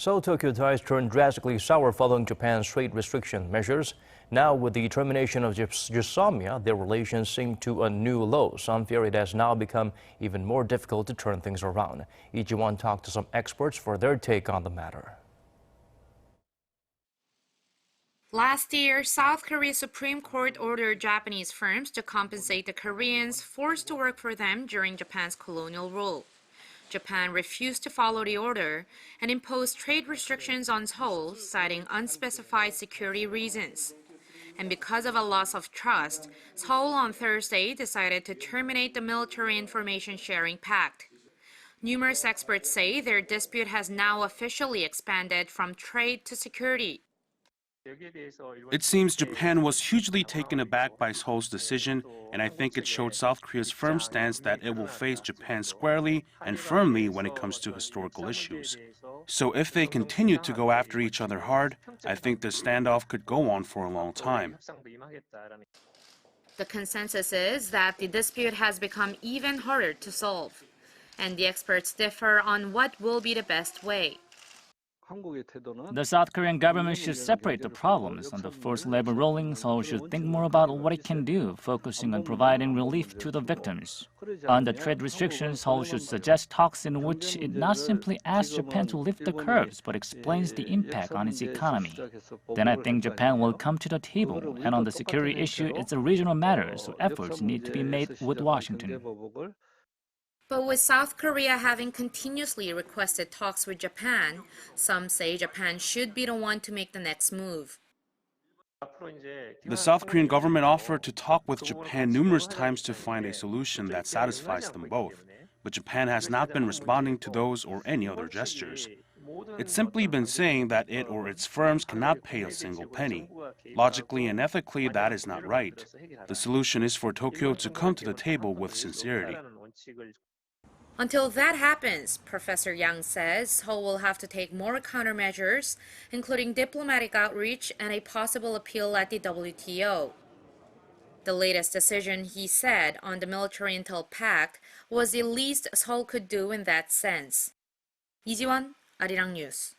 Seoul-Tokyo ties turned drastically sour following Japan's trade restriction measures. Now, with the termination of GSOMIA, their relations seem to a new low. Some fear it has now become even more difficult to turn things around. Lee Ji-won talked to some experts for their take on the matter. Last year, South Korea's Supreme Court ordered Japanese firms to compensate the Koreans forced to work for them during Japan's colonial rule. Japan refused to follow the order and imposed trade restrictions on Seoul, citing unspecified security reasons. And because of a loss of trust, Seoul on Thursday decided to terminate the military information sharing pact. Numerous experts say their dispute has now officially expanded from trade to security. It seems Japan was hugely taken aback by Seoul's decision, and I think it showed South Korea's firm stance that it will face Japan squarely and firmly when it comes to historical issues. So if they continue to go after each other hard, I think the standoff could go on for a long time. The consensus is that the dispute has become even harder to solve, and the experts differ on what will be the best way. The South Korean government should separate the problems. On the forced labor ruling, Seoul should think more about what it can do, focusing on providing relief to the victims. On the trade restrictions, Seoul should suggest talks in which it not simply asks Japan to lift the curbs, but explains the impact on its economy. Then I think Japan will come to the table. And on the security issue, it's a regional matter, so efforts need to be made with Washington. But with South Korea having continuously requested talks with Japan, some say Japan should be the one to make the next move. The South Korean government offered to talk with Japan numerous times to find a solution that satisfies them both, but Japan has not been responding to those or any other gestures. It's simply been saying that it or its firms cannot pay a single penny. Logically and ethically, that is not right. The solution is for Tokyo to come to the table with sincerity. Until that happens, Professor Yang says Seoul will have to take more countermeasures, including diplomatic outreach and a possible appeal at the WTO. The latest decision, he said, on the military intel pact was the least Seoul could do in that sense. Lee Ji-won, Arirang News.